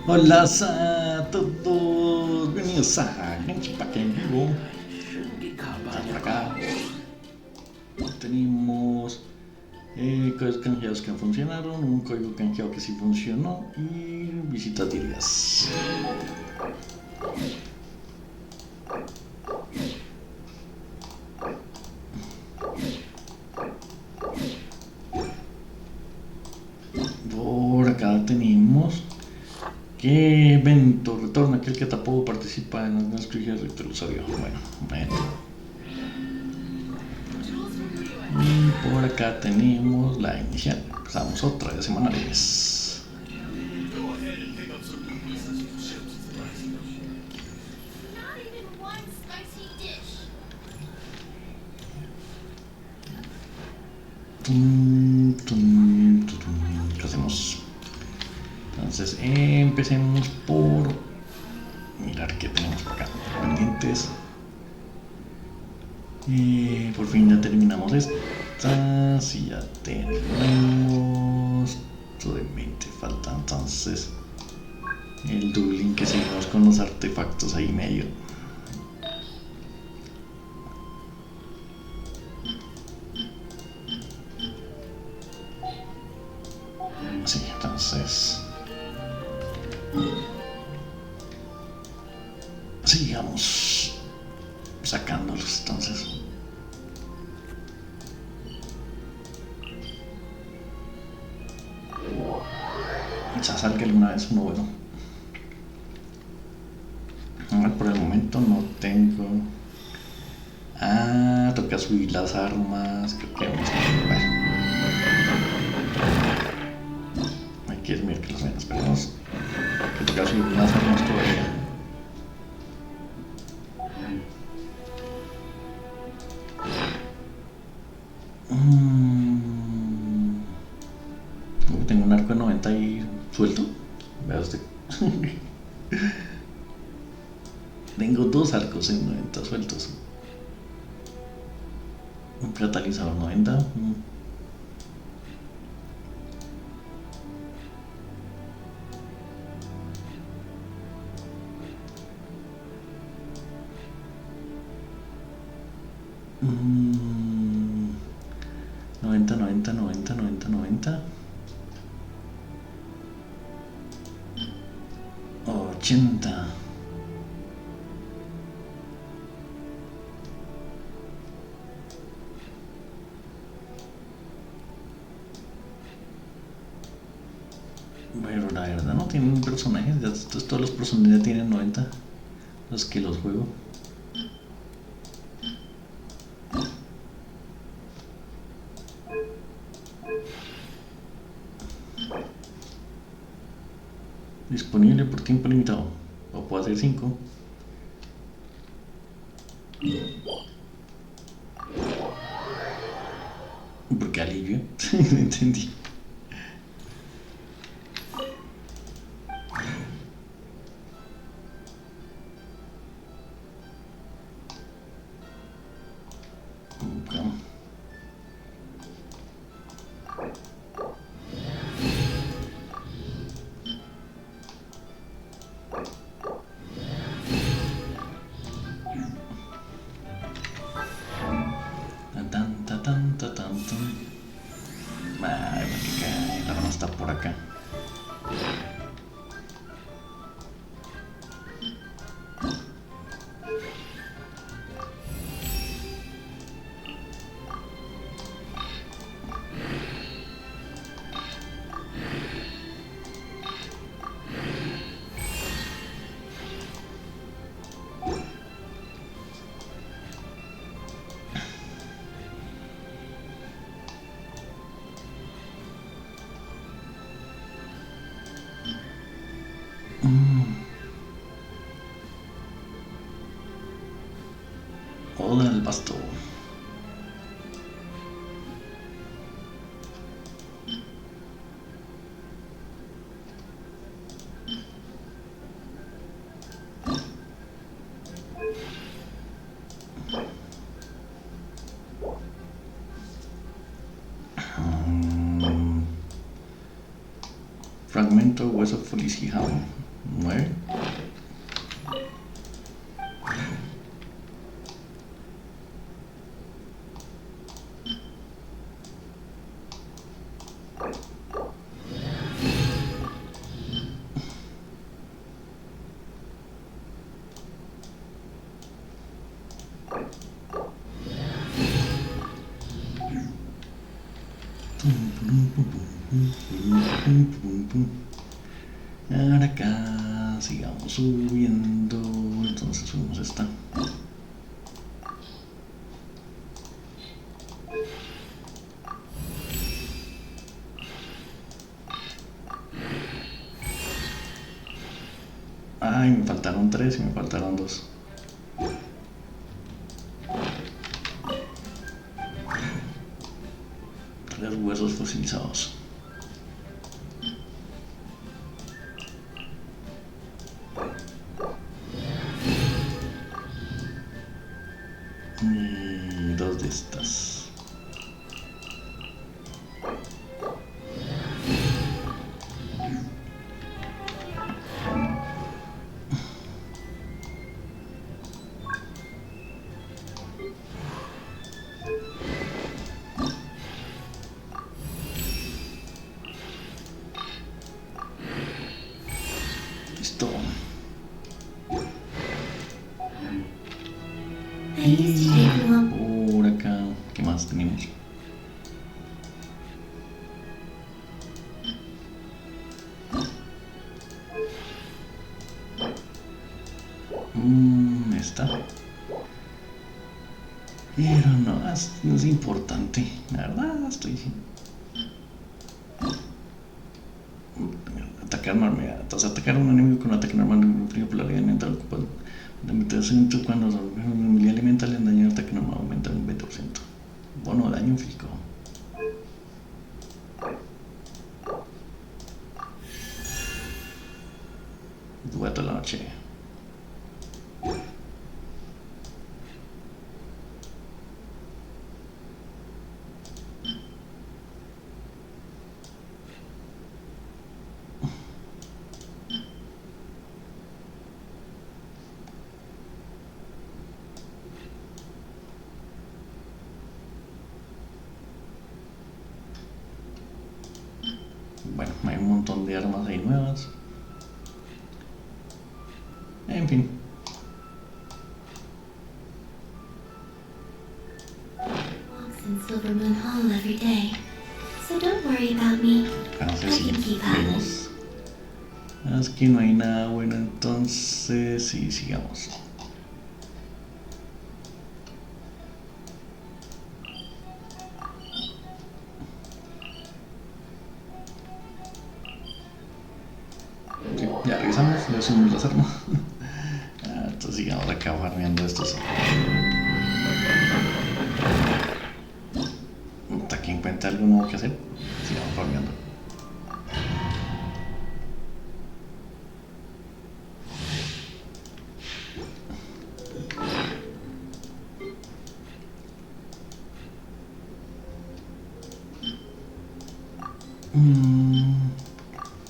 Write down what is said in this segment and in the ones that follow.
Hola a todos, bienvenidos a Genshin Impact en vivo. Por acá tenemos códigos canjeados que no funcionaron, un código canjeado que sí funcionó y visitas diarias. Por acá tenemos ¿qué evento retorna aquel que tapó participa en las crujías de lo sabía? Bueno. Y por acá tenemos la inicial. Empezamos otra de semanales. ¿Qué hacemos? Entonces empecemos por mirar qué tenemos por acá pendientes. Y por fin ya terminamos esta. Si ya tenemos. Solamente falta entonces el dueling, que seguimos con los artefactos ahí medio. Sí, entonces sigamos sacándolos entonces. Quizás salga alguna vez uno bueno. Por el momento no tengo. Toca subir las armas. Creo que vamos a ver. Hay que mirar que los menos, esperemos que toca subir las armas todavía. Tengo un arco de 90 ahí suelto. Vea usted. Tengo dos arcos en 90 sueltos. Un catalizador 90. Mm. 90. 80. Pero la verdad no tienen personajes, ya todos los personajes ya tienen 90, los que los juego. Disponible por tiempo limitado, o puedo hacer 5. Porque alivio. No entendí. La rana está por acá. Oda al pasto. Fragmento, hueso folicijado. 9. Ahora acá sigamos subiendo, entonces subimos esta. Ay, me faltaron 3 y me faltaron 2. Tres huesos fosilizados. Y 2 de estas. Listo. Y por acá, ¿qué más tenemos? Esta. Pero no es importante, la verdad. Estoy atacar normal, o sea, atacar a un enemigo con un ataque normal de popularidad mental ocupado de meterse cuando la habilidad elemental en daño de ataque normal aumenta un 20%. Bono de daño físico. Dura toda la noche. Bueno, hay un montón de armas ahí nuevas. En fin. Vemos. Es que no hay nada bueno, entonces sí, sigamos. Ya regresamos, ya subimos las armas. Entonces sigamos acá farmeando estos. Hasta que encuentre algo nuevo que hacer, sigamos farmeando.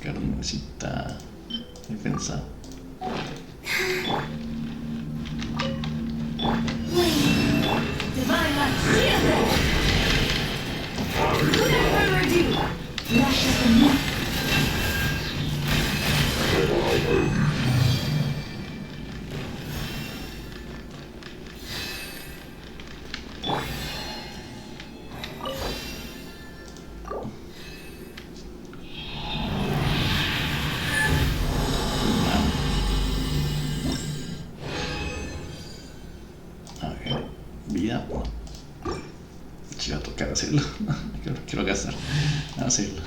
Carnecita, defensa. Vida. Si va a tocar hacerlo. Quiero gastar. Hacerlo.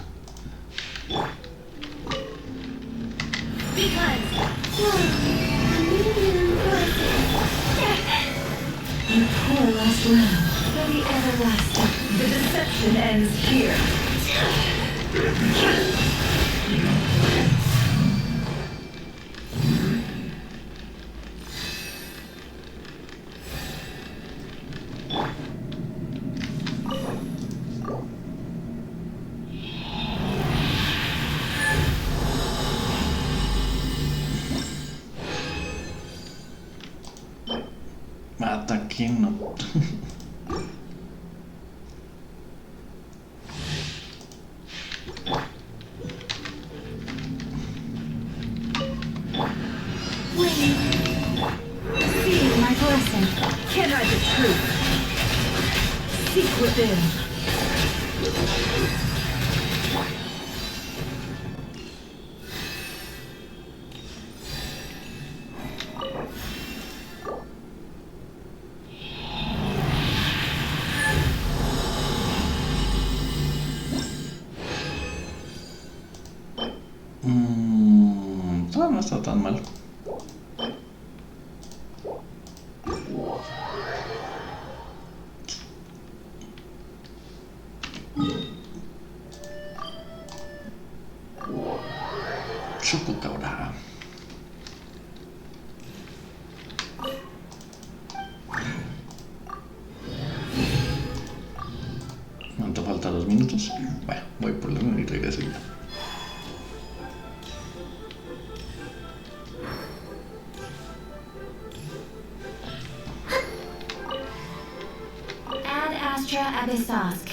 The deception ends here. Ataque no. Seeing my blessing. Can I the truth? Seek within. No está tan mal. Choco cabra. ¿Cuánto falta? 2 minutos. Bueno, voy por la y regreso ya. Abisask.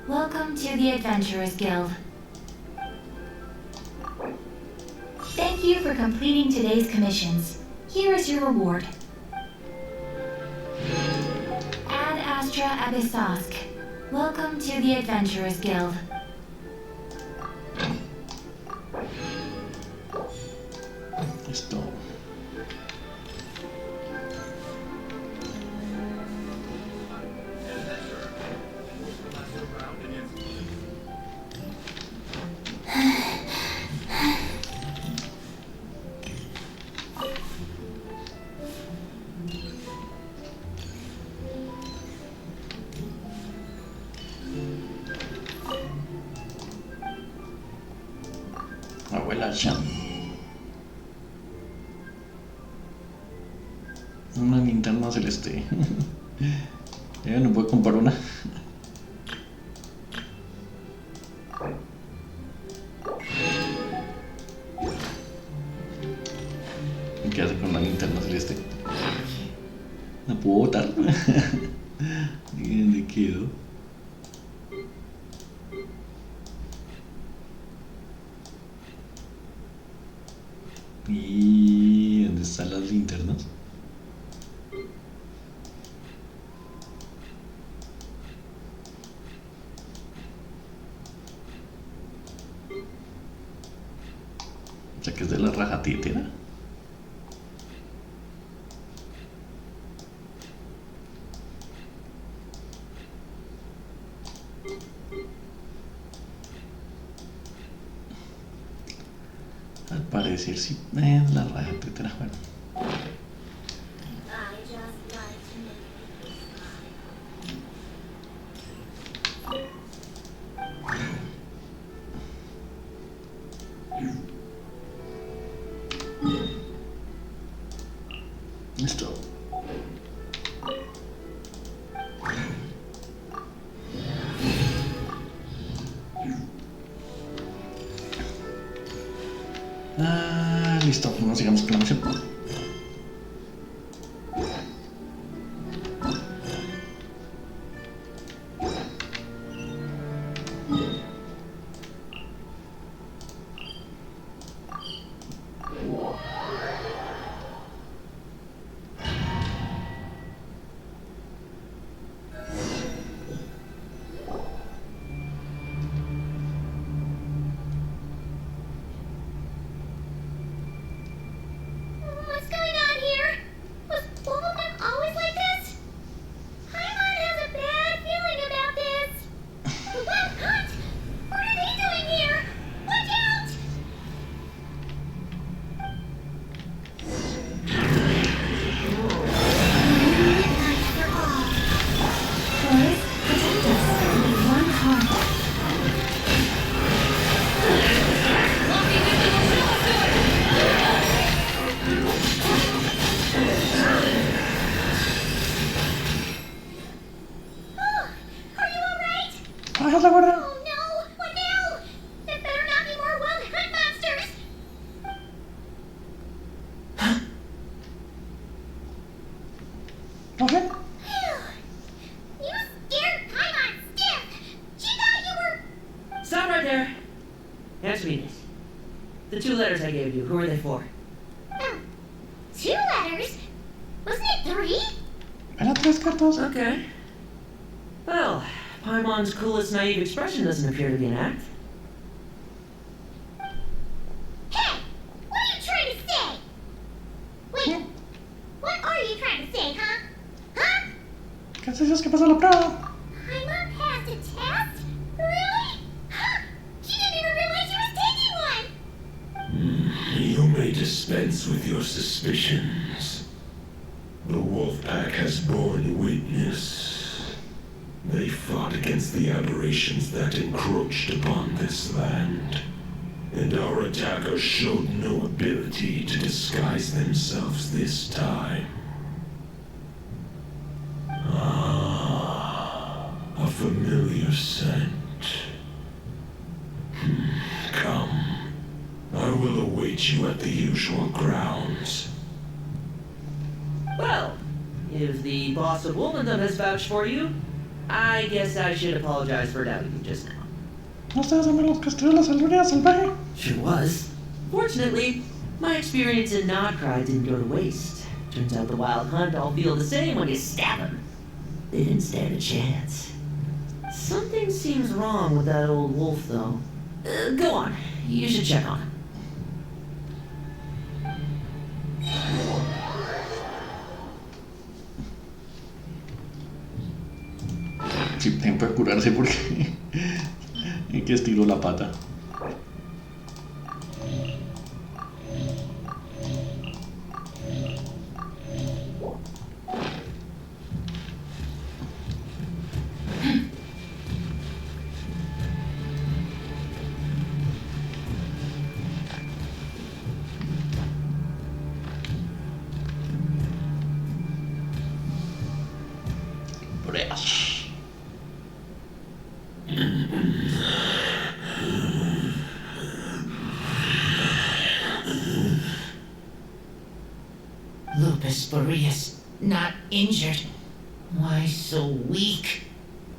Welcome to the Adventurers Guild. Thank you for completing today's commissions. Here is your reward. Ad Astra Abisask. Welcome to the Adventurers Guild. Listo. Abuela Chan. Una linterna celeste. Ya no puedo comprar una. ¿Qué hace con la linterna celeste? ¿La puedo botar? ¿Dónde quedó? ¿Y dónde están las linternas? O sea que es de la raja títera. Al parecer sí es la raja títera. Bueno. Listo. Listo, no sigamos con la misión. The 2 letters I gave you, who are they for? Oh, 2 letters? Wasn't it 3? Eran 3 cartas. Okay. Well, Paimon's coolest naive expression doesn't appear to be an act. Hey! What are you trying to say? Wait, what are you trying to say, huh? Huh? ¿Qué dices que pasó la prueba? Paimon passed a test? Really? Huh! She didn't even realize she was taking one! You may dispense with your suspicions. The Wolfpack has borne witness. They fought against the aberrations that encroached upon this land, and our attackers showed no ability to disguise themselves this time. Ah, a familiar scent. Come, I will await you at the usual grounds. Well, if the boss of Woolmandom has vouched for you, I guess I should apologize for doubting you just now. ¿No ustedes son los castillos de la sabiduría salvaje? Sure was. Fortunately, my experience in Nodcry didn't go to waste. Turns out the Wild Hunt all feel the same when you stab them. They didn't stand a chance. Something seems wrong with that old wolf, though. Go on. You should check on him. Sí, tienen que curarse porque es que estiró la pata. Boreas. Lupus Boreas, not injured. Why so weak?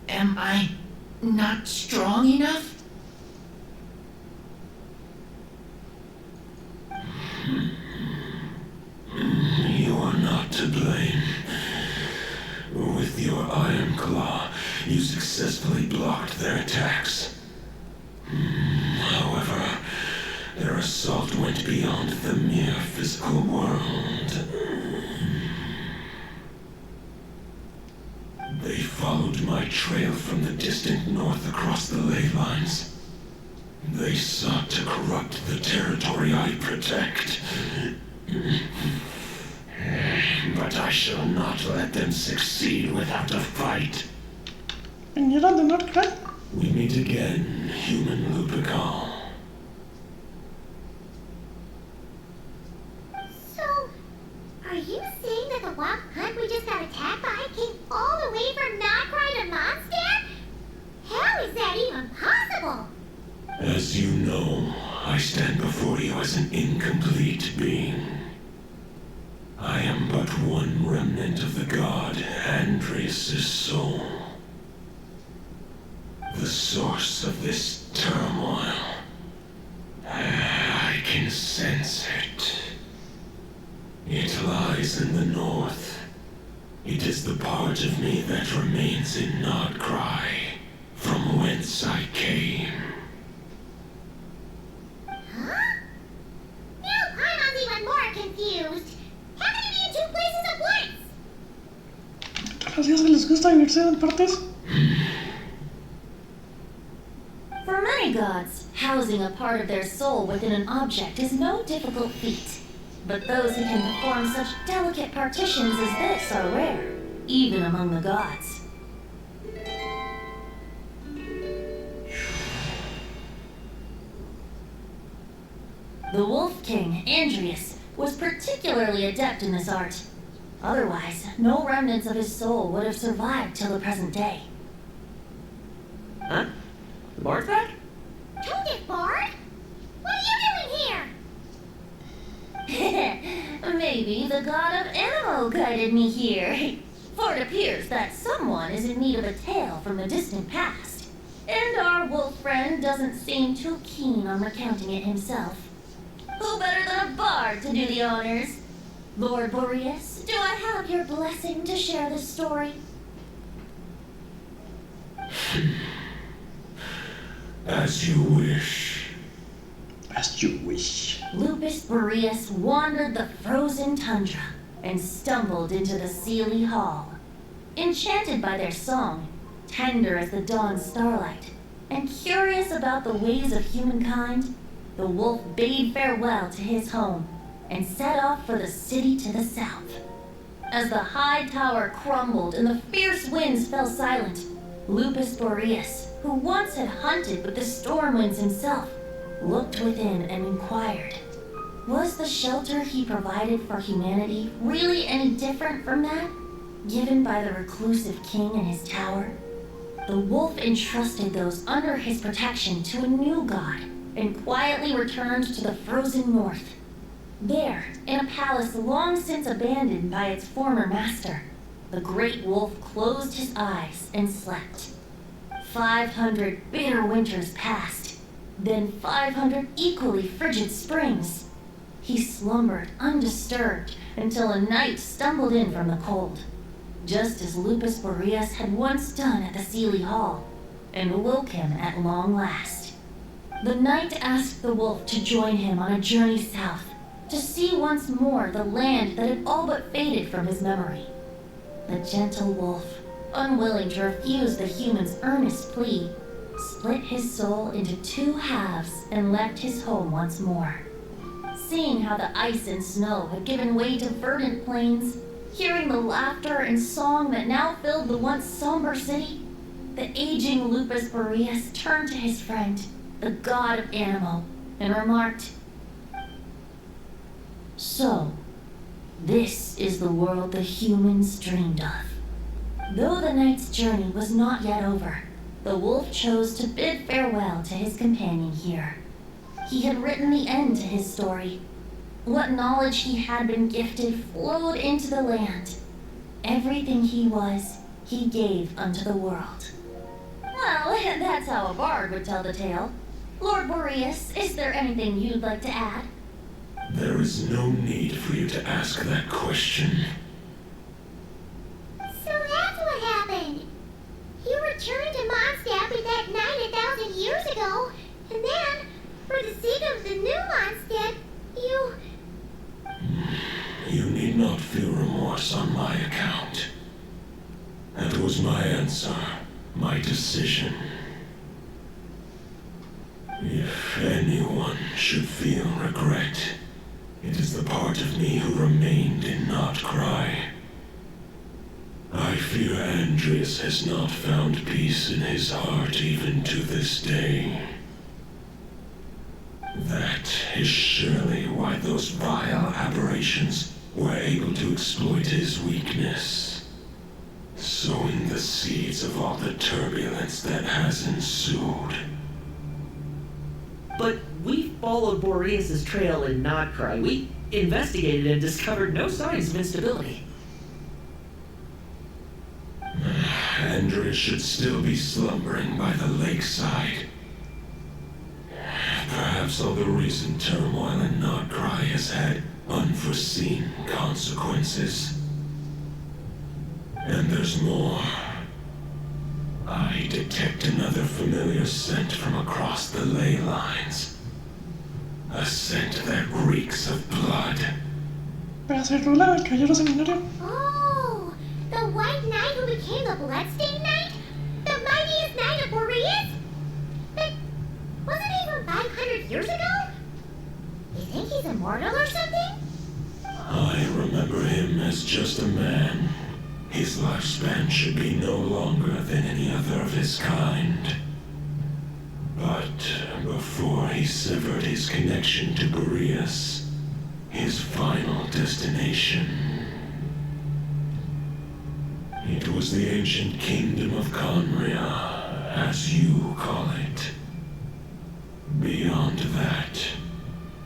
Am I not strong enough? You are not to blame. With your Iron Claw, you successfully blocked their attacks. However, their assault went beyond the mere physical world. They followed my trail from the distant north across the ley lines. They sought to corrupt the territory I protect. But I shall not let them succeed without a fight. ¿Vinieron de Nordcry? We meet again, human Lupical. So, are you saying that the Wild Hunt we just got attacked by came all the way from Nodcry to Mondstadt? How is that even possible? As you know, I stand before you as an incomplete being. I am but one remnant of the god Andreas' soul. The source of this turmoil. I can sense it. It lies in the north. It is the part of me that remains in Nodcry, from whence I came. Huh? Now Paimon's even more confused. How can he be in 2 places at once? ¿A los días que les gusta vivirse en partes? For many gods, housing a part of their soul within an object is no difficult feat. But those who can perform such delicate partitions as this are rare, even among the gods. The Wolf King, Andreas, was particularly adept in this art. Otherwise, no remnants of his soul would have survived till the present day. Huh? The Bard's back? Toad it, Bard! What are you doing here? Maybe the god of Animo guided me here. For it appears that someone is in need of a tale from the distant past. And our wolf friend doesn't seem too keen on recounting it himself. Who better than a bard to do the honors? Lord Boreas, do I have your blessing to share this story? As you wish. As you wish. Lupus Boreas wandered the frozen tundra and stumbled into the Sealy Hall. Enchanted by their song, tender as the dawn starlight, and curious about the ways of humankind, the wolf bade farewell to his home and set off for the city to the south. As the high tower crumbled and the fierce winds fell silent, Lupus Boreas, who once had hunted with the storm winds himself, looked within and inquired, was the shelter he provided for humanity really any different from that given by the reclusive king in his tower? The wolf entrusted those under his protection to a new god and quietly returned to the frozen north. There, in a palace long since abandoned by its former master, the great wolf closed his eyes and slept. 500 bitter winters passed, then 500 equally frigid springs. He slumbered undisturbed until a night stumbled in from the cold, just as Lupus Boreas had once done at the Sealy Hall, and woke him at long last. The night asked the wolf to join him on a journey south, to see once more the land that had all but faded from his memory. The gentle wolf, unwilling to refuse the human's earnest plea, split his soul into two halves and left his home once more. Seeing how the ice and snow had given way to verdant plains, hearing the laughter and song that now filled the once somber city, the aging Lupus Boreas turned to his friend, the god of Animo, and remarked, "So, this is the world the humans dreamed of." Though the night's journey was not yet over, the wolf chose to bid farewell to his companion here. He had written the end to his story. What knowledge he had been gifted flowed into the land. Everything he was, he gave unto the world. Well, that's how a bard would tell the tale. Lord Boreas, is there anything you'd like to add? There is no need for you to ask that question. So that's what happened. You returned to Mondstadt with that knight 1,000 years ago, and then, for the sake of the new Mondstadt, you... You need not feel remorse on my account. That was my answer, my decision. If anyone should feel regret, it is the part of me who remained in Notcry. I fear Andreas has not found peace in his heart even to this day. That is surely why those vile aberrations were able to exploit his weakness, sowing the seeds of all the turbulence that has ensued. But we followed Boreas' trail in Notcry. We investigated and discovered no signs of instability. Andreas should still be slumbering by the lakeside. Perhaps all the recent turmoil in Notcry has had unforeseen consequences. And there's more. I detect another familiar scent from across the ley lines. A scent that reeks of blood. Para ser Revela, el Caballero Sanguinario. Oh, the White Knight who became the Bloodstained Knight? The mightiest Knight of Boreas? But wasn't he from 500 years ago? You think he's immortal or something? I remember him as just a man. His lifespan should be no longer than any other of his kind. But before he severed his connection to Boreas, his final destination, it was the ancient kingdom of Conria, as you call it. Beyond that,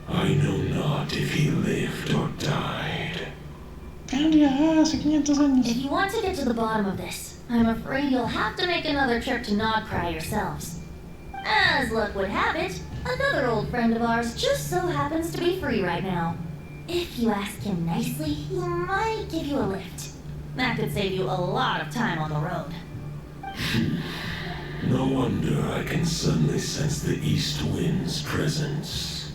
I know not if he lived or died. Candia, hace 500 años. If you want to get to the bottom of this, I'm afraid you'll have to make another trip to Notcry yourselves. As luck would have it, Another old friend of ours just so happens to be free right now. If you ask him nicely, he might give you a lift. That could save you a lot of time on the road. No wonder I can suddenly sense the east wind's presence.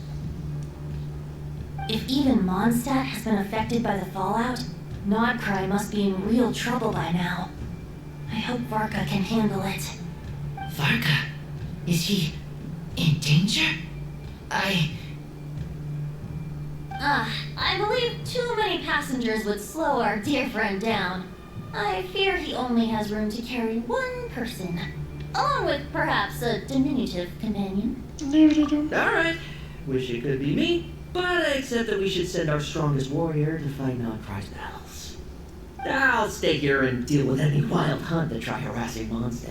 If even Mondstadt has been affected by the fallout, Nodcry must be in real trouble by now. I hope Varka can handle it. Varka? Is he in danger? I believe too many passengers would slow our dear friend down. I fear he only has room to carry one person, along with perhaps a diminutive companion. Alright, wish it could be me, but I accept that we should send our strongest warrior to fight Nodcry's battles. I'll stay here and deal with any wild hunt that try harassing Mondstadt.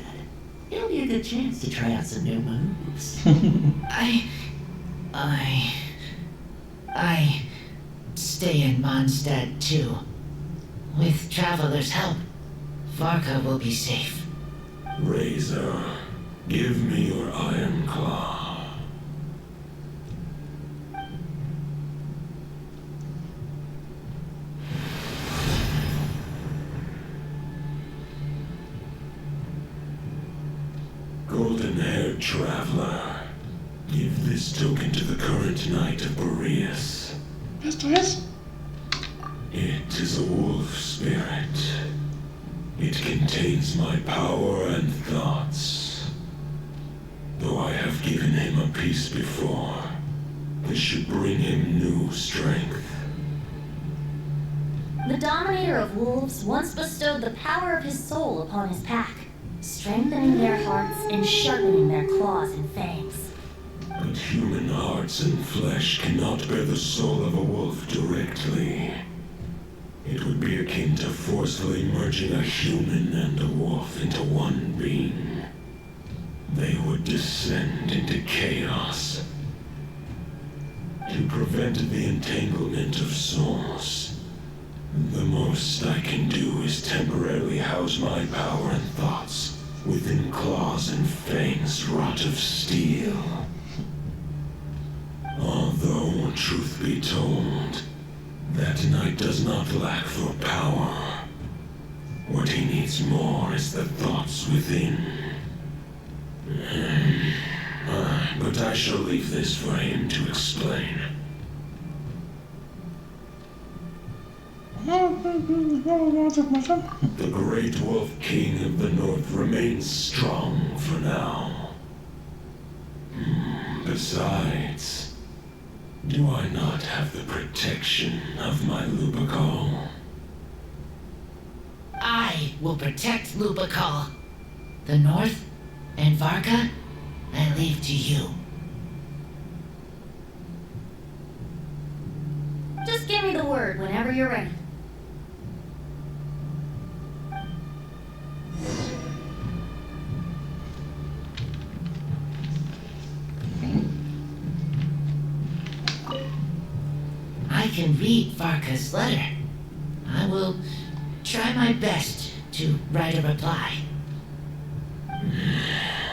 It'll be a good chance to try out some new moves. I stay in Mondstadt too. With Traveler's help, Varka will be safe. Razor, give me your iron claw. Golden-haired traveler, give this token to the current knight of Boreas. Esto es. It is a wolf spirit. It contains my power and thoughts. Though I have given him a piece before, this should bring him new strength. The Dominator of Wolves once bestowed the power of his soul upon his pack, strengthening their hearts and sharpening their claws and fangs. But human hearts and flesh cannot bear the soul of a wolf directly. It would be akin to forcefully merging a human and a wolf into one being. They would descend into chaos. To prevent the entanglement of souls, the most I can do is temporarily house my power and thoughts within claws and fangs wrought of steel. Although, truth be told, that knight does not lack for power. What he needs more is the thoughts within. But I shall leave this for him to explain. The Great Wolf King of the North remains strong for now. Besides, do I not have the protection of my Lubakal? I will protect Lubakal. The North and Varka, I leave to you. Just give me the word whenever you're ready. I can read Varka's letter. I will try my best to write a reply.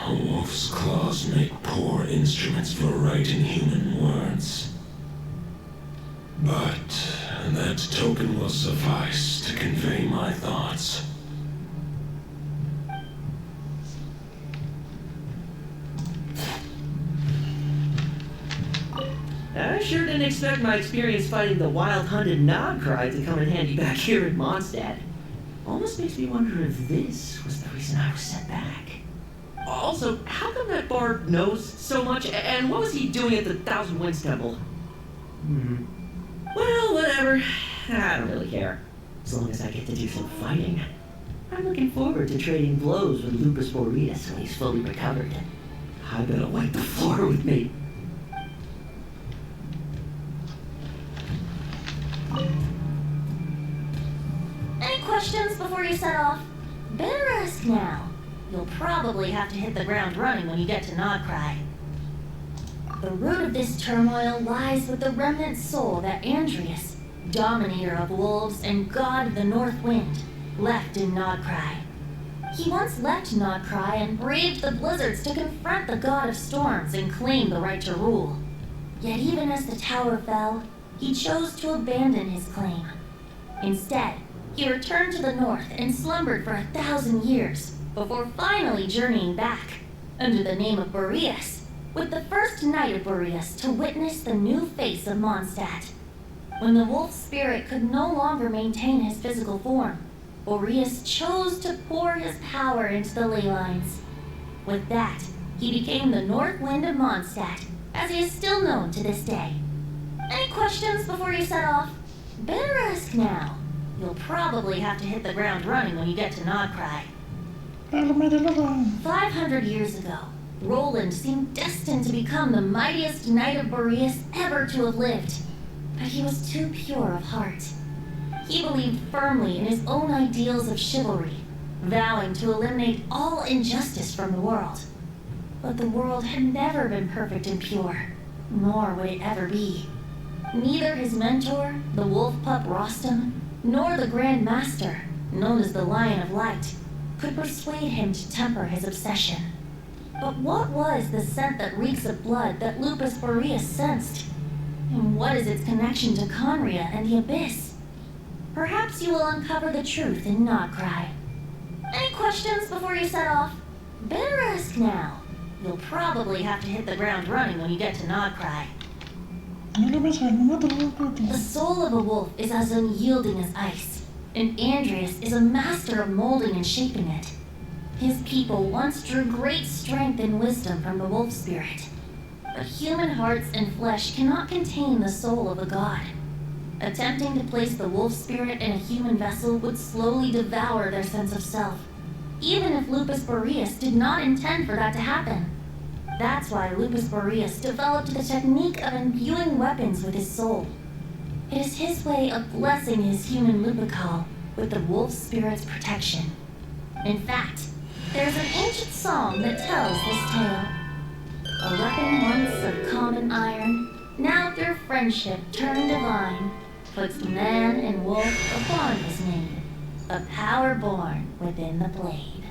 A wolf's claws make poor instruments for writing human words. But that token will suffice to convey my thoughts. I sure didn't expect my experience fighting the wild-hunted Nodcry to come in handy back here in Mondstadt. Almost makes me wonder if this was the reason I was sent back. Also, how come that bard knows so much, and what was he doing at the Thousand Winds Temple? Well, whatever. I don't really care. As long as I get to do some fighting. I'm looking forward to trading blows with Lupus Boreas when he's fully recovered. I better wipe the floor with me. Any questions before you set off? Better ask now. You'll probably have to hit the ground running when you get to Nodcry. The root of this turmoil lies with the remnant soul that Andreas, Dominator of Wolves and God of the North Wind, left in Nodcry. He once left Nodcry and braved the blizzards to confront the god of storms and claim the right to rule. Yet even as the tower fell, he chose to abandon his claim. Instead, he returned to the north and slumbered for 1,000 years before finally journeying back, under the name of Boreas, with the first knight of Boreas to witness the new face of Mondstadt. When the wolf spirit could no longer maintain his physical form, Boreas chose to pour his power into the ley lines. With that, he became the North Wind of Mondstadt, as he is still known to this day. Any questions before you set off? Better ask now. You'll probably have to hit the ground running when you get to Nodcry. 500 years ago, Roland seemed destined to become the mightiest knight of Boreas ever to have lived. But he was too pure of heart. He believed firmly in his own ideals of chivalry, vowing to eliminate all injustice from the world. But the world had never been perfect and pure, nor would it ever be. Neither his mentor, the wolf pup Rostam, nor the Grand Master, known as the Lion of Light, could persuade him to temper his obsession. But what was the scent that reeks of blood that Lupus Boreas sensed? And what is its connection to Conria and the Abyss? Perhaps you will uncover the truth in Nodcry. Any questions before you set off? Better ask now. You'll probably have to hit the ground running when you get to Nodcry. The soul of a wolf is as unyielding as ice, and Andreas is a master of molding and shaping it. His people once drew great strength and wisdom from the wolf spirit, but human hearts and flesh cannot contain the soul of a god. Attempting to place the wolf spirit in a human vessel would slowly devour their sense of self, even if Lupus Boreas did not intend for that to happen. That's why Lupus Boreas developed the technique of imbuing weapons with his soul. It is his way of blessing his human Lupical with the wolf spirit's protection. In fact, there's an ancient song that tells this tale. A weapon once of common iron, now through friendship turned divine, puts man and wolf upon his name, a power born within the blade.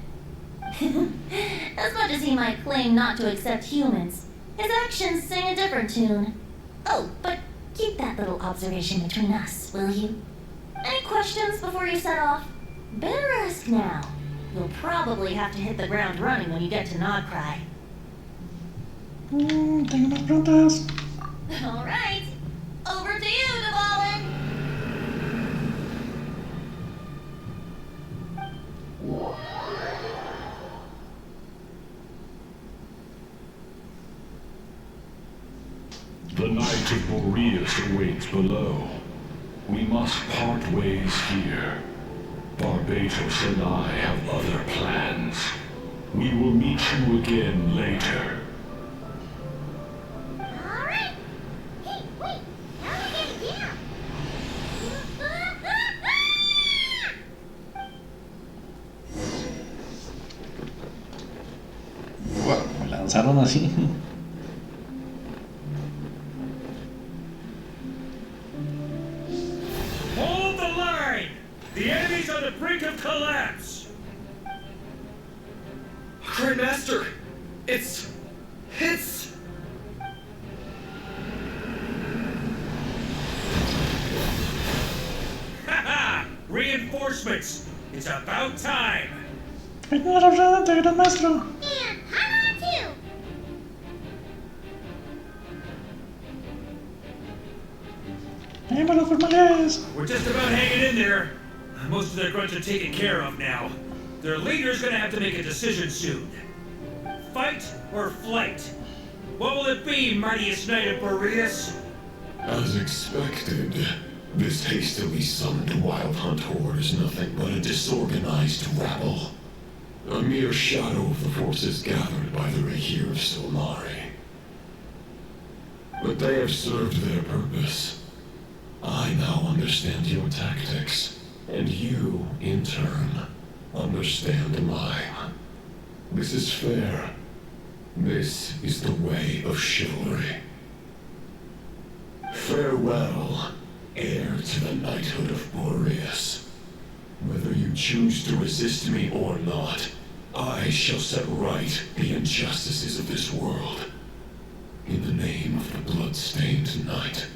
As much as he might claim not to accept humans, his actions sing a different tune. Oh, but keep that little observation between us, will you? Any questions before you set off? Better ask now. You'll probably have to hit the ground running when you get to Nodcry. Tengo más preguntas. All right. Over to you, Dvalin. The Knight of Boreas awaits below. We must part ways here. Barbatos and I have other plans. We will meet you again later. Alright. Hey, wait. How do I get down? Wow, me lanzaron así. Hold the line! The enemy's on the brink of collapse! Grandmaster! It's... Haha! Reinforcements! It's about time! Señor representante, gran maestro. And I'm on too. Tenemos los formales. We're just about hanging in there. Most of their grunts are taken care of now. Their leader's gonna have to make a decision soon. Fight or flight? What will it be, mightiest knight of Boreas? As expected, this hastily summoned wild hunt horde is nothing but a disorganized rabble. A mere shadow of the forces gathered by the Rahir of Solmari. But they have served their purpose. I now understand your tactics, and you, in turn, understand mine. This is fair. This is the way of chivalry. Farewell, heir to the knighthood of Boreas. Whether you choose to resist me or not, I shall set right the injustices of this world. In the name of the blood-stained night.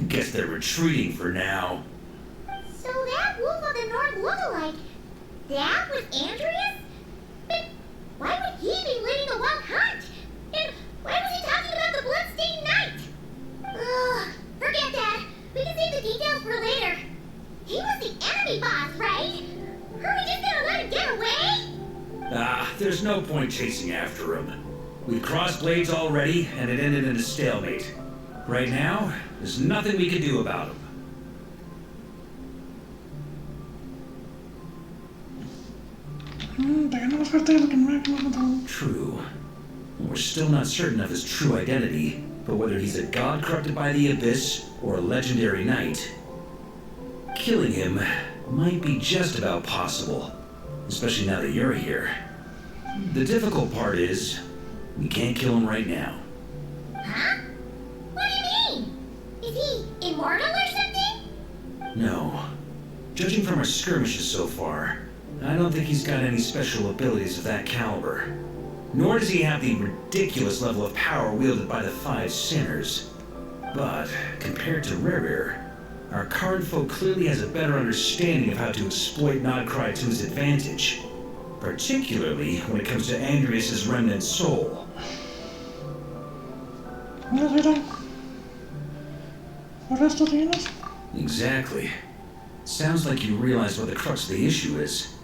Guess they're retreating for now. So that Wolf of the North lookalike, that was Andreas? But why would he be leading the wild hunt? And why was he talking about the bloodstained night? Ugh, forget that. We can save the details for later. He was the enemy boss, right? Are we just gonna let him get away? There's no point chasing after him. We've crossed blades already, and it ended in a stalemate. Right now, there's nothing we can do about him. True. We're still not certain of his true identity, but whether he's a god corrupted by the abyss or a legendary knight, killing him might be just about possible, especially now that you're here. The difficult part is, we can't kill him right now. Huh? What do you mean? Is he immortal or something? No. Judging from our skirmishes so far, I don't think he's got any special abilities of that caliber. Nor does he have the ridiculous level of power wielded by the 5 sinners. But, compared to Revela, our current foe clearly has a better understanding of how to exploit Nodcry to his advantage. Particularly when it comes to Andreas' remnant soul. Exactly. Sounds like you realize what the crux of the issue is.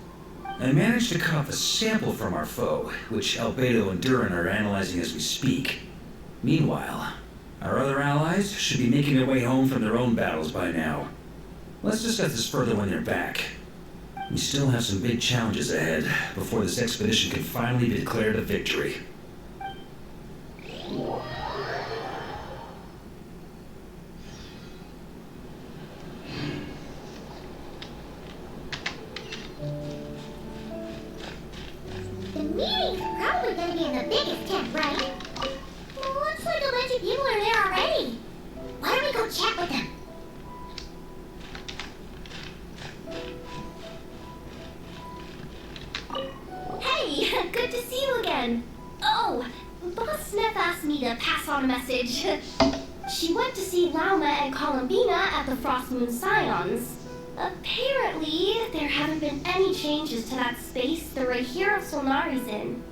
I managed to cut off a sample from our foe, which Albedo and Duran are analyzing as we speak. Meanwhile, our other allies should be making their way home from their own battles by now. Let's discuss this further when they're back. We still have some big challenges ahead before this expedition can finally be declared a victory. The meeting's probably gonna be in the biggest tent, right? Looks like a bunch of people are there already. Why don't we go chat with them? Hey, good to see you again. Oh, Boss Sniff asked me to pass on a message. She went to see Lauma and Columbina at the Frost Moon Scions. Apparently, there haven't been any changes to that space the Rahira Solnari's in.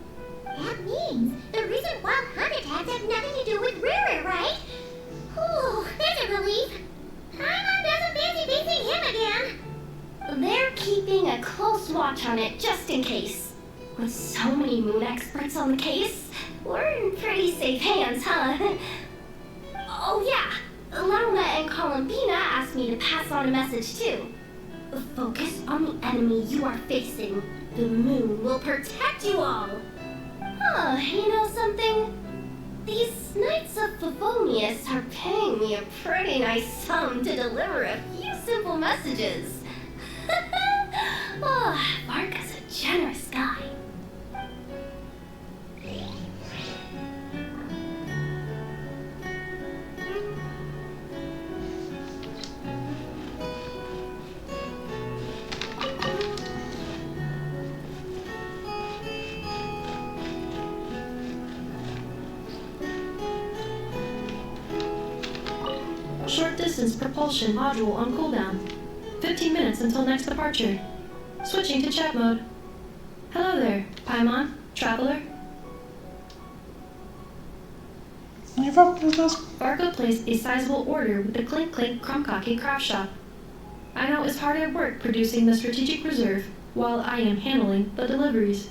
That means the recent wild hunt attacks have nothing to do with Riri, right? Ooh, that's a relief. Paimon doesn't fancy facing him again. They're keeping a close watch on it just in case. With so many moon experts on the case, we're in pretty safe hands, huh? Oh yeah, Lauma and Columbina asked me to pass on a message too. Focus on the enemy you are facing. The moon will protect you all. Huh, you know something? These Knights of Favonius are paying me a pretty nice sum to deliver a few simple messages. Oh, Varka's a generous guy. Short distance propulsion module on cooldown. 15 minutes until next departure. Switching to chat mode. Hello there, Paimon, traveler. Varka placed a sizable order with the Clink Clink Krumkaki craft shop. I know it's hard at work producing the strategic reserve while I am handling the deliveries.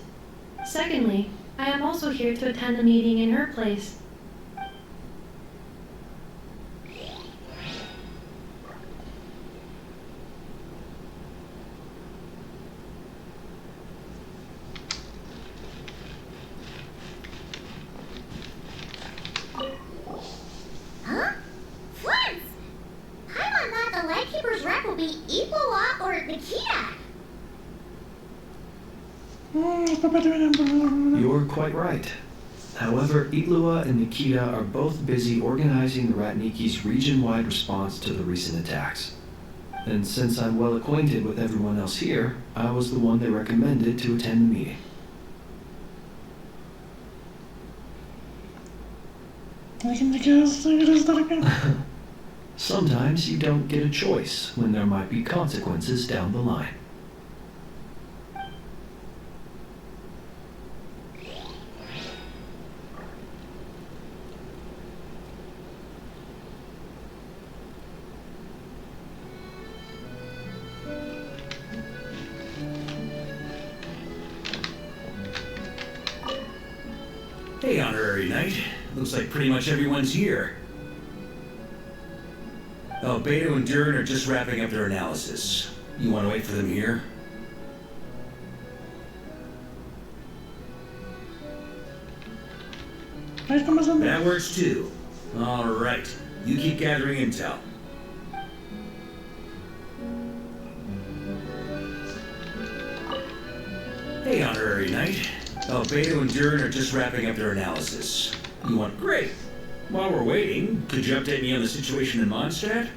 Secondly, I am also here to attend a meeting in her place. Huh? Flint! Paimon thought the Lightkeeper's rep would be Ipola or Nikita. You're quite right. However, Itlua and Nikita are both busy organizing the Ratniki's region-wide response to the recent attacks. And since I'm well acquainted with everyone else here, I was the one they recommended to attend the meeting. Sometimes you don't get a choice when there might be consequences down the line. Hey, Honorary Knight. Looks like pretty much everyone's here. Oh, Beto and Dern are just wrapping up their analysis. You want to wait for them here? That works too. All right. You keep gathering intel. Hey, Honorary Knight. Oh, Beto and Dern are just wrapping up their analysis. You want... Great. While we're waiting, could you update me on the situation in Mondstadt?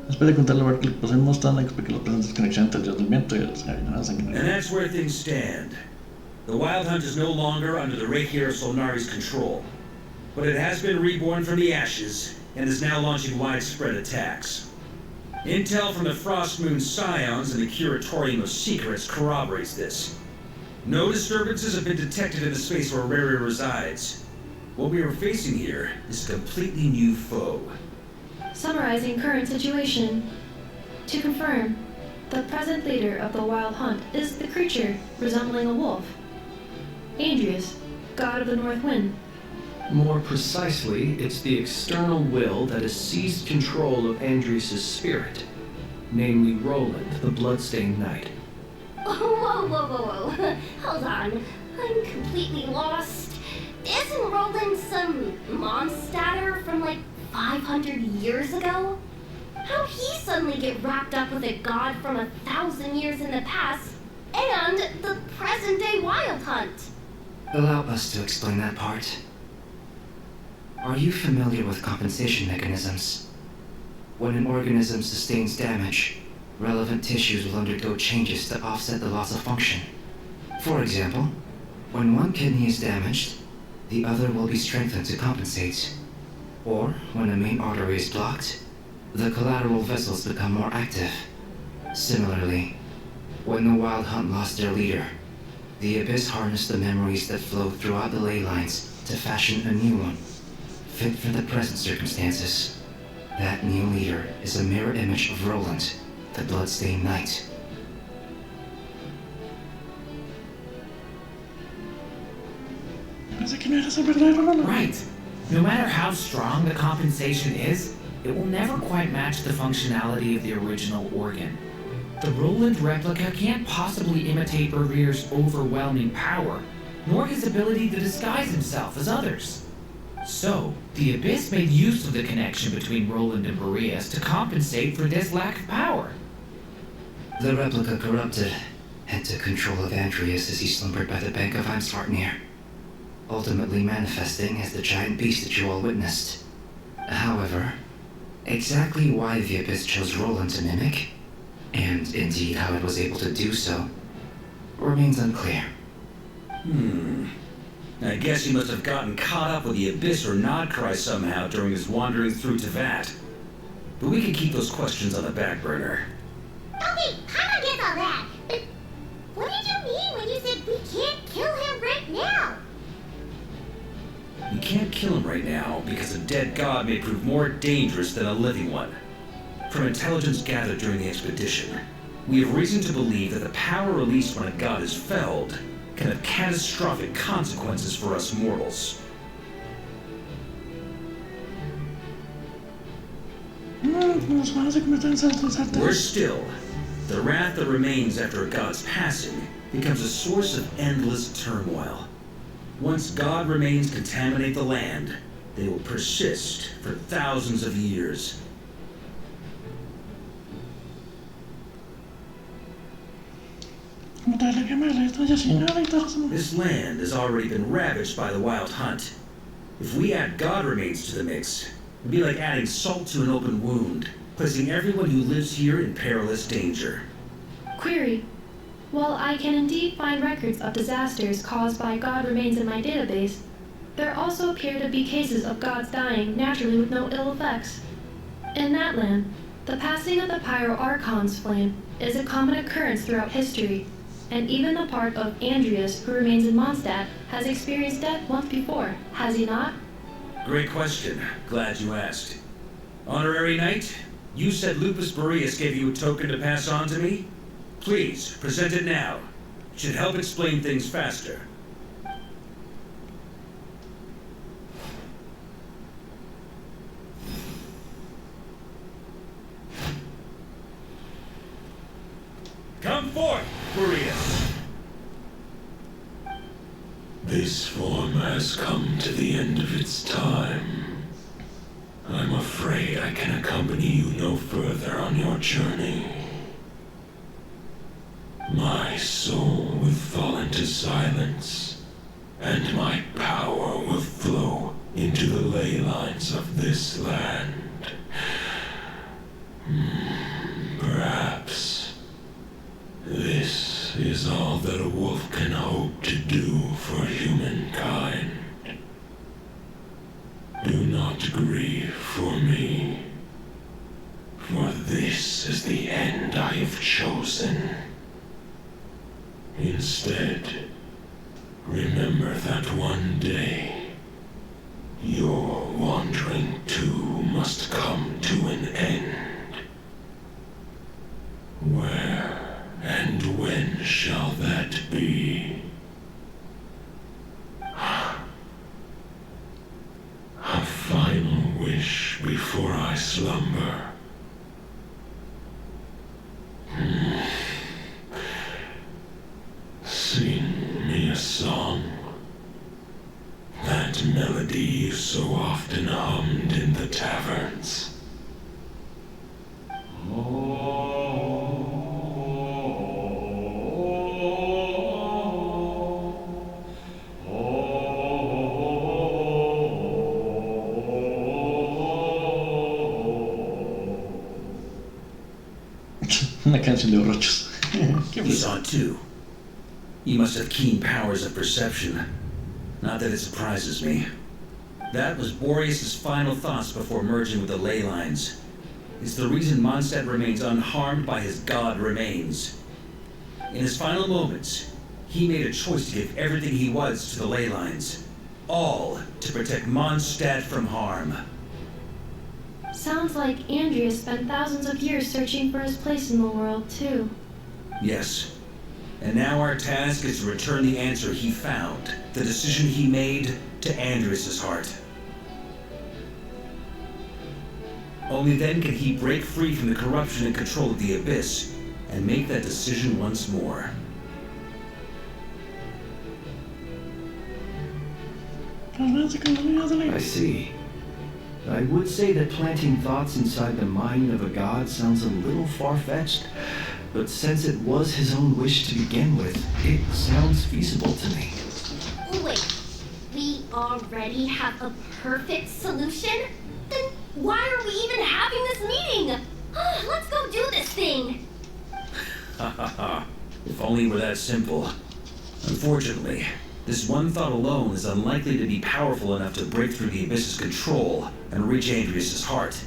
Después de contarle a Varka que poseemos tan porque la presente desconexión entre el Dios del viento y el Caballero Sanguinario. And that's where things stand. The Wild Hunt is no longer under the Reikir Solnari's control, but it has been reborn from the ashes and is now launching widespread attacks. Intel from the Frost Moon Scions and the Curatorium of Secrets corroborates this. No disturbances have been detected in the space where Rere resides. What we are facing here is a completely new foe. Summarizing current situation. To confirm, the present leader of the Wild Hunt is the creature resembling a wolf. Andreas, god of the North Wind. More precisely, it's the external will that has seized control of Andrias' spirit, namely Roland, the bloodstained knight. Whoa. Hold on. I'm completely lost. Isn't Roland some monster from like 500 years ago? How'd he suddenly get wrapped up with a god from 1,000 years in the past and the present-day Wild Hunt? Allow us to explain that part. Are you familiar with compensation mechanisms? When an organism sustains damage, relevant tissues will undergo changes to offset the loss of function. For example, when one kidney is damaged, the other will be strengthened to compensate. Or, when a main artery is blocked, the collateral vessels become more active. Similarly, when the Wild Hunt lost their leader, the Abyss harnessed the memories that flow throughout the ley lines to fashion a new one, fit for the present circumstances. That new leader is a mirror image of Roland, the bloodstained knight. Right. No matter how strong the compensation is, it will never quite match the functionality of the original organ. The Roland replica can't possibly imitate Berir's overwhelming power, nor his ability to disguise himself as others. So, the Abyss made use of the connection between Roland and Boreas to compensate for this lack of power. The replica corrupted and took control of Andreas as he slumbered by the bank of Heimsvartnir, ultimately manifesting as the giant beast that you all witnessed. However, exactly why the Abyss chose Roland to mimic, and indeed how it was able to do so, remains unclear. I guess he must have gotten caught up with the Abyss or Nodcry somehow during his wandering through Tevat. But we can keep those questions on the back burner. Okay, I don't get all that. But what did you mean when you said we can't kill him right now? We can't kill him right now because a dead god may prove more dangerous than a living one. From intelligence gathered during the expedition, we have reason to believe that the power released when a god is felled can have catastrophic consequences for us mortals. Worse still, the wrath that remains after a god's passing becomes a source of endless turmoil. Once god remains contaminate the land, they will persist for thousands of years. matarla, quemarla, esto ya sin nada y todo eso. This land has already been ravaged by the wild hunt. If we add God remains to the mix, it'd be like adding salt to an open wound, placing everyone who lives here in perilous danger. Query. While I can indeed find records of disasters caused by God remains in my database, there also appear to be cases of gods dying naturally with no ill effects. In that land, the passing of the Pyro-Archon's flame is a common occurrence throughout history, and even the part of Andreas who remains in Mondstadt has experienced death once before, has he not? Great question. Glad you asked. Honorary Knight, you said Lupus Boreas gave you a token to pass on to me? Please, present it now. It should help explain things faster. Come forth, Boreas. This form has come to the end of its time. I'm afraid I can accompany you no further on your journey. My soul will fall into silence, and my power will flow into the ley lines of this land. Perhaps this is all that a wolf can hope to do for humankind. Do not grieve for me, for this is the end I have chosen. Instead, remember that one day, your wandering too must come to an end. Where and when shall that be? A final wish before I slumber. Sing me a song. That melody you so often hummed in the taverns. Una canción de borrachos. You saw it too. You must have keen powers of perception. Not that it surprises me. That was Boreas' final thoughts before merging with the ley lines. It's the reason Mondstadt remains unharmed by his god remains. In his final moments, he made a choice to give everything he was to the ley lines. All to protect Mondstadt from harm. Sounds like Andrea spent thousands of years searching for his place in the world, too. Yes. And now our task is to return the answer he found, the decision he made, to Andreas' heart. Only then can he break free from the corruption and control of the Abyss, and make that decision once more. I see. I would say that planting thoughts inside the mind of a god sounds a little far-fetched, but since it was his own wish to begin with, it sounds feasible to me. Wait, we already have a perfect solution? Then why are we even having this meeting? Let's go do this thing! If only it were that simple. Unfortunately, this one thought alone is unlikely to be powerful enough to break through the Abyss's control and reach Andreas' heart.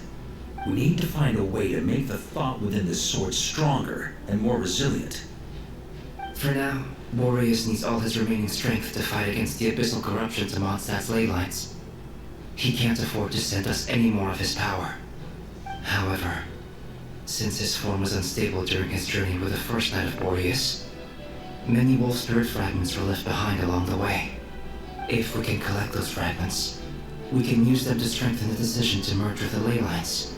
We need to find a way to make the thought within this sword stronger and more resilient. For now, Boreas needs all his remaining strength to fight against the abyssal corruption to Mondstadt's ley lines. He can't afford to send us any more of his power. However, since his form was unstable during his journey with the first Knight of Boreas, many wolf spirit fragments were left behind along the way. If we can collect those fragments, we can use them to strengthen the decision to merge with the ley lines.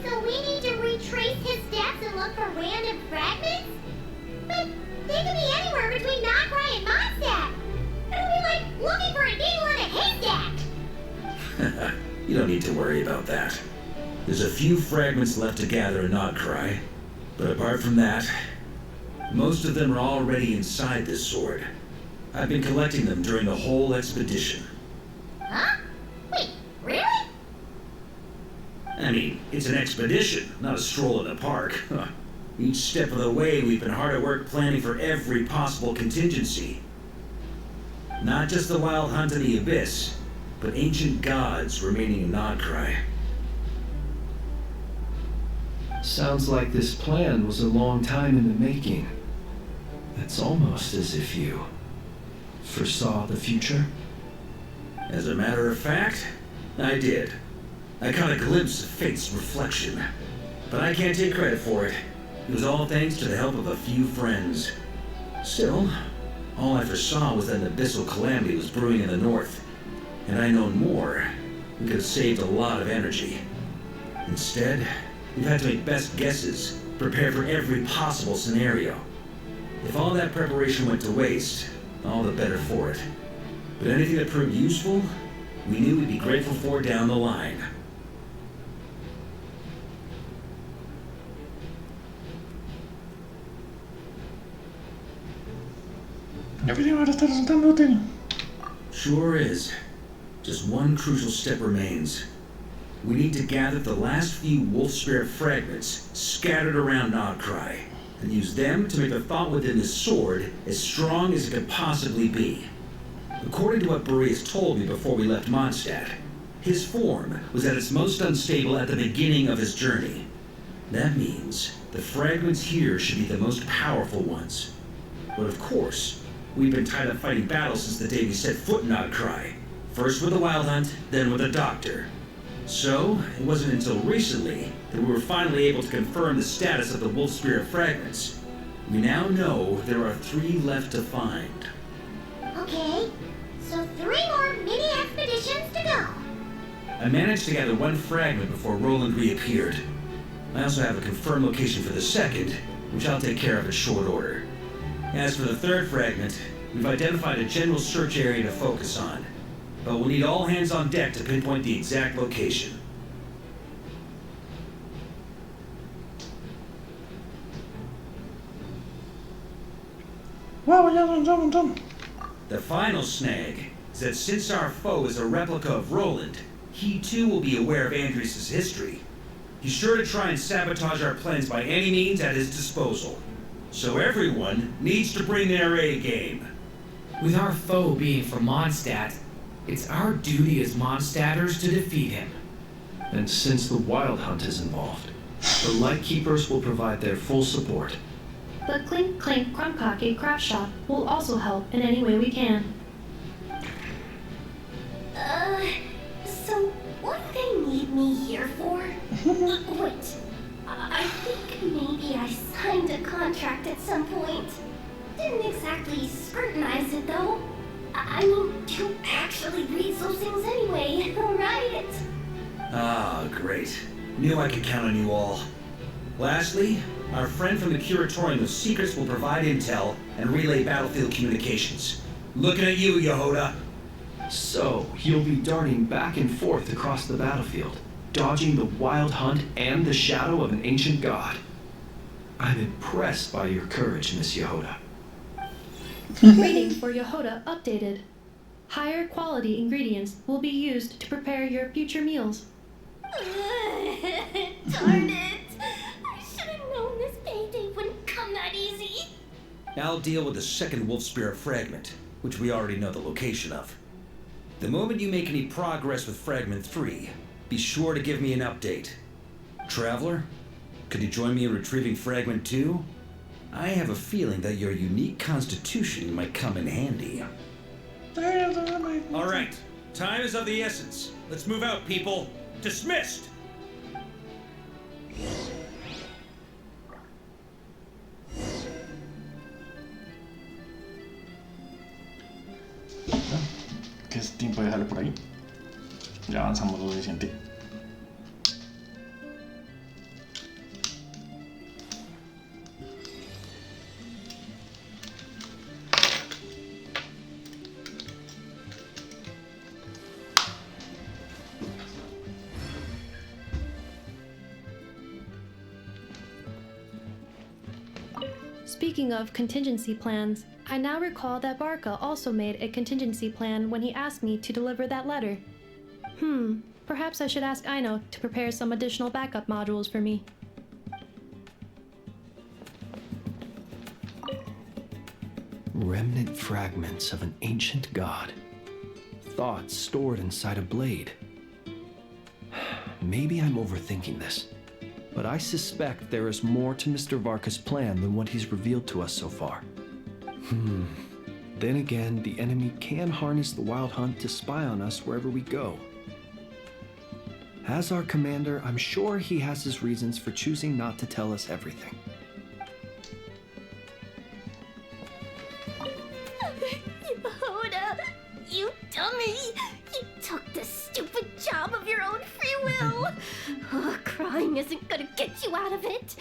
So we need to retrace his steps and look for random fragments? But they could be anywhere between Nocry and Mondstadt. It'll be like looking for a needle in a haystack. You don't need to worry about that. There's a few fragments left to gather in Nocry, but apart from that, Most of them are already inside this sword. I've been collecting them during the whole expedition. Huh? Wait, really? I mean, it's an expedition, not a stroll in the park. Each step of the way, we've been hard at work planning for every possible contingency. Not just the wild hunt in the abyss, but ancient gods remaining in Nodcry. Sounds like this plan was a long time in the making. It's almost as if you foresaw the future. As a matter of fact, I did. I caught a glimpse of fate's reflection. But I can't take credit for it. It was all thanks to the help of a few friends. Still, all I foresaw was that an abyssal calamity was brewing in the north. Had I known more, we could have saved a lot of energy. Instead, we've had to make best guesses, prepare for every possible scenario. If all that preparation went to waste, all the better for it. But anything that proved useful, we knew we'd be grateful for down the line. Everything ahora está resultando útil. Sure is. Just one crucial step remains. We need to gather the last few wolf spirit fragments scattered around Nodcry, and use them to make the thought within this sword as strong as it could possibly be. According to what Boreas told me before we left Mondstadt, his form was at its most unstable at the beginning of his journey. That means the fragments here should be the most powerful ones. But of course, we've been tied up fighting battles since the day we set foot in Nodcry. First with the Wild Hunt, then with the Doctor. So, it wasn't until recently that we were finally able to confirm the status of the Wolf Spirit fragments. We now know there are 3 left to find. Okay, so 3 more mini expeditions to go. I managed to gather 1 fragment before Roland reappeared. I also have a confirmed location for the second, which I'll take care of in short order. As for the 3rd fragment, we've identified a general search area to focus on, but we'll need all hands on deck to pinpoint the exact location. Wow, ya un montón. The final snag is that since our foe is a replica of Roland, he too will be aware of Andrias' history. He's sure to try and sabotage our plans by any means at his disposal. So everyone needs to bring their A game. With our foe being from Mondstadt, it's our duty as Mondstadters to defeat him. And since the Wild Hunt is involved, the Lightkeepers will provide their full support. The Clink Clink Krumkake craft shop will also help in any way we can. So what do they need me here for? Wait, I think maybe I signed a contract at some point. Didn't exactly scrutinize it though. I mean, you actually read those things anyway, right? Ah, great. Knew I could count on you all. Lastly, our friend from the Curatorium of Secrets will provide intel and relay battlefield communications. Looking at you, Yehoda. So, you'll be darting back and forth across the battlefield, dodging the Wild Hunt and the shadow of an ancient god. I'm impressed by your courage, Miss Yehoda. Rating for Yehoda updated. Higher quality ingredients will be used to prepare your future meals. Darn it! I should have known this payday wouldn't come that easy. I'll deal with the second Wolf Spirit fragment, which we already know the location of. The moment you make any progress with Fragment 3, be sure to give me an update. Traveler, could you join me in retrieving Fragment 2? I have a feeling that your unique constitution might come in handy. All right, time is of the essence. Let's move out, people. Dismissed! Que es tiempo de dejarlo por ahí. Ya avanzamos lo suficiente. Speaking of contingency plans, I now recall that Varka also made a contingency plan when he asked me to deliver that letter. Perhaps I should ask Aino to prepare some additional backup modules for me. Remnant fragments of an ancient god. Thoughts stored inside a blade. Maybe I'm overthinking this, but I suspect there is more to Mr. Varka's plan than what he's revealed to us so far. Then again, the enemy can harness the Wild Hunt to spy on us wherever we go. As our commander, I'm sure he has his reasons for choosing not to tell us everything. Yehuda, you dummy! You took the stupid job of your own free will! Crying isn't gonna get you out of it!